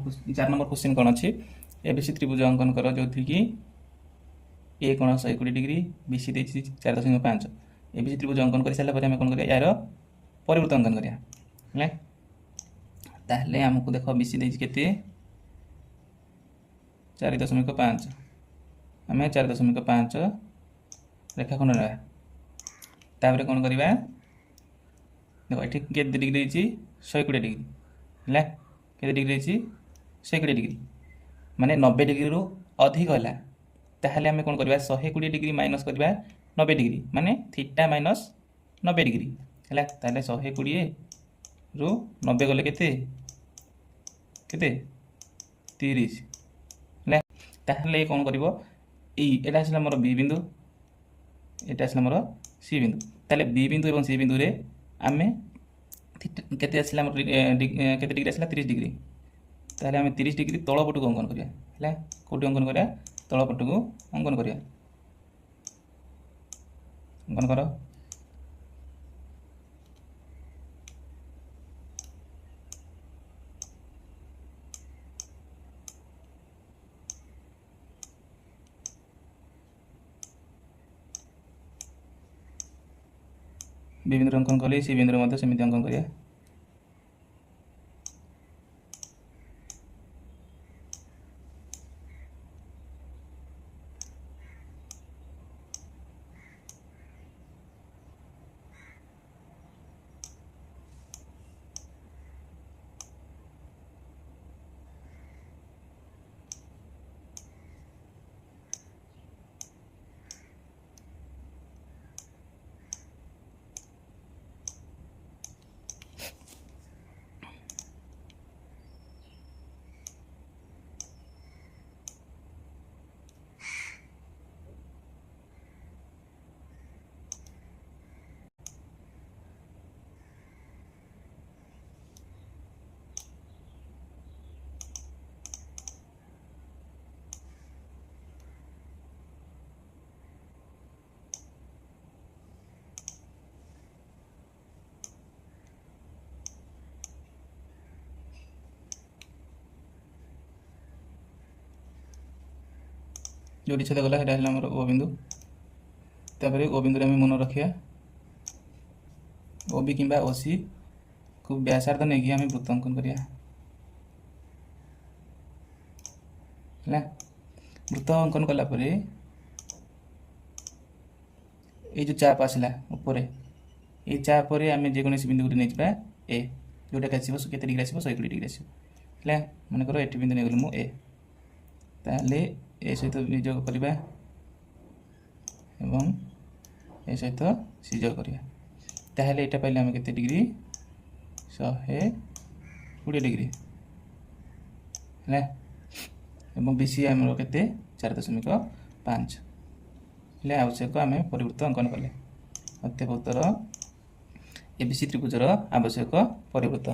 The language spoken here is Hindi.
चार नंबर क्वेश्चन कौन अच्छी एबीसी त्रिभुज अंकन कर जो कि ए कोण 120 डिग्री बीसी देती 4.5 एबीसी त्रिभुज अंकन कर सारा आम कौन करिया यार परिवृत्त अंकन करिया ताहले आमको देख बीसी देती केते 4.5 आम 4.5 रेखाखंड ना तापर कौन करवा देख ये के डिग्री 120 डिग्री है के डिग्री 120 डिग्री माने 90 डिग्री रु अधिक है ताहले आम कौन करवा 120 डिग्री माइनस करवा 90 डिग्री माने थीटा माइनस 90 डिग्री है ताहले 120 रु 90 गले केते केते 30 है ताहले कौन करिवो एटा आसला मोर बी बिंदु एटा आसला मोर सी बिंदु ताहले बी बिंदु एवं सी बिंदु रे आमे केते आसला मोर केते डिग्री आसला 30 डिग्री ताहले आमे 30 डिग्री तळ पटु अंकन करिया है कोटी अंकन करिया तळ पटु अंकन करिया अंकन करो बी बिंदु अंकन कले सी बिंदु मध्य सेमिति अंकन करिया जो छेद गला है ओ बिंदु तापर ओ बिंदु आम मन रखा ओ बी कि ओसी को व्यासार्ध नहीं कि आम वृत्त अंकन करिया है वृत्त अंकन कलापर ये जो चाप आसला ऊपर ये चाप आम जेकोसी बिंदु नहीं जा ए जोटा के आसो के डिग्री आसो 120 डिग्री आसो है मनकर ये बिंदु नहीं गली मु ए ताहले ए सहित वियोग करवा एवं ए सहित सिजोग करिया ताहले एटा पाइले हम केते डिग्री 120 डिग्री है एवं बीसी आम केते 4.5 है आवश्यक आम परिवृत्त अंकन कले अतएव उत्तर एबीसी त्रिभुजर आवश्यक परिवृत्त।